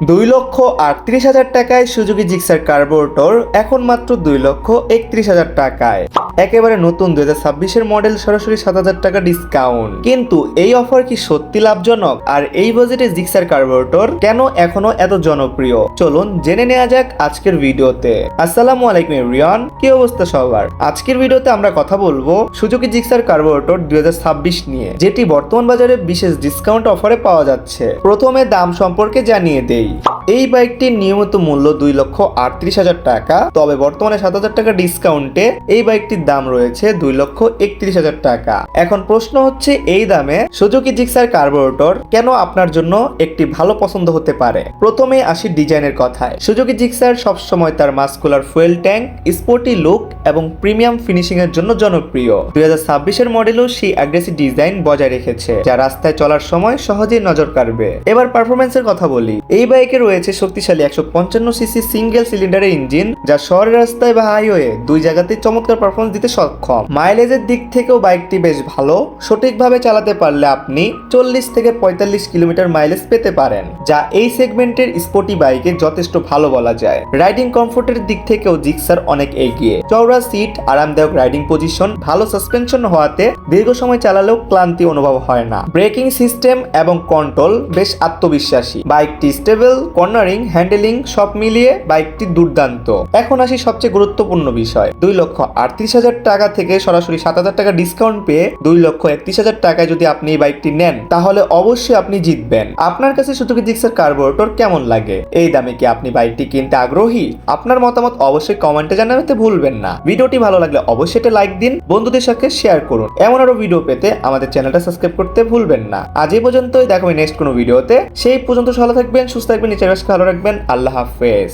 2,38,000 টাকায় Suzuki Gixxer carburettor এখন মাত্র 2,31,000 টাকায়। একেবারে নতুন 2026-এর মডেল, সরাসরি 7,000 টাকা ডিসকাউন্ট। কিন্তু এই অফার কি সত্যি লাভজনক? আর এই বাজেটে জিক্সার কার্বোরেটর কেন এখনো এত জনপ্রিয়? চলুন জেনে নেওয়া যাক আজকের ভিডিওতে। আসসালামু আলাইকুম এভরিওয়ান, কি অবস্থা সবার? আজকের ভিডিওতে আমরা কথা বলবো সুজুকি জিক্সার কার্বোরেটর 2026 নিয়ে, যেটি বর্তমান বাজারে বিশেষ ডিসকাউন্ট অফারে পাওয়া যাচ্ছে। প্রথমে দাম সম্পর্কে জানিয়ে দেই। এই বাইকটির নিয়মিত মূল্য 2,38,000 টাকা, তবে বর্তমানে 7,000 টাকা ডিসকাউন্টে এই বাইকটির দাম রয়েছে 2,31,000 টাকা। এখন প্রশ্ন হচ্ছে, এই দামে সুজুকি জিক্সার কার্বোরেটর কেন আপনার জন্য একটি ভালো পছন্দ হতে পারে? প্রথমে আসি ডিজাইনের কথায়। সুজুকি জিক্সার সবসময় তার muscular fuel tank, sporty look এবং প্রিমিয়াম ফিনিশিং এর জন্য জনপ্রিয়। 2026-এর মডেলও সেই অ্যাগ্রেসিভ ডিজাইন বজায় রেখেছে, যা রাস্তায় চলার সময় সহজেই নজর কাড়বে। এবার পারফরম্যান্সের কথা বলি। এই বাইকে রয়েছে শক্তিশালী 155 সিসি সিঙ্গেল সিলিন্ডারের ইঞ্জিন, যা শহরের রাস্তায় বা হাইওয়ে দুই জায়গাতেই চমৎকার পারফরম্যান্স দিতে সক্ষম। মাইলেজের দিক থেকেও বাইকটি বেশ ভালো। সঠিকভাবে চালাতে পারলে আপনি 40 থেকে 45 কিলোমিটার মাইলেজ পেতে পারেন, যা এই সেগমেন্টের স্পোর্টি বাইকে যথেষ্ট ভালো বলা যায়। রাইডিং কমফোর্টের দিক থেকেও জিক্সার অনেক এগিয়ে। চওড়া সিট, আরামদায়ক রাইডিং পজিশন, ভালো সাসপেনশন হওয়াতে দীর্ঘ সময় চালালেও ক্লান্তি অনুভব হয় না। ব্রেকিং সিস্টেম এবং কন্ট্রোল বেশ আত্মবিশ্বাসী। বাইকটি স্টেবল, কর্নারিং, হ্যান্ডেলিং সব মিলিয়ে বাইকটি দুর্দান্ত। এখন আসি সবচেয়ে গুরুত্বপূর্ণ বিষয়। 2,38,000 টাকা থেকে সরাসরি 7,000 টাকা ডিসকাউন্ট পেয়ে 2,31,000 টাকায় যদি আপনি এই বাইকটি নেন, তাহলে অবশ্যই আপনি জিতবেন। আপনার কাছে সুজুকি জিক্সার কার্বোরেটর কেমন লাগে? এই দামে কি আপনি বাইকটি কিনতে আগ্রহী? আপনার মতামত অবশ্যই কমেন্টে জানাতে ভুলবেন না। ভিডিওটি ভালো লাগলে অবশ্যই একটা লাইক দিন, বন্ধুদের সাথে শেয়ার করুন। এমন আরো ভিডিও পেতে আমাদের চ্যানেলটা সাবস্ক্রাইব করতে ভুলবেন না। আজ এই পর্যন্তই, দেখা হবে নেক্সট কোনো ভিডিওতে। সেই পর্যন্ত ভালো থাকবেন, সুস্থ থাকবেন, নিজের ভালো রাখবেন। আল্লাহ হাফেজ।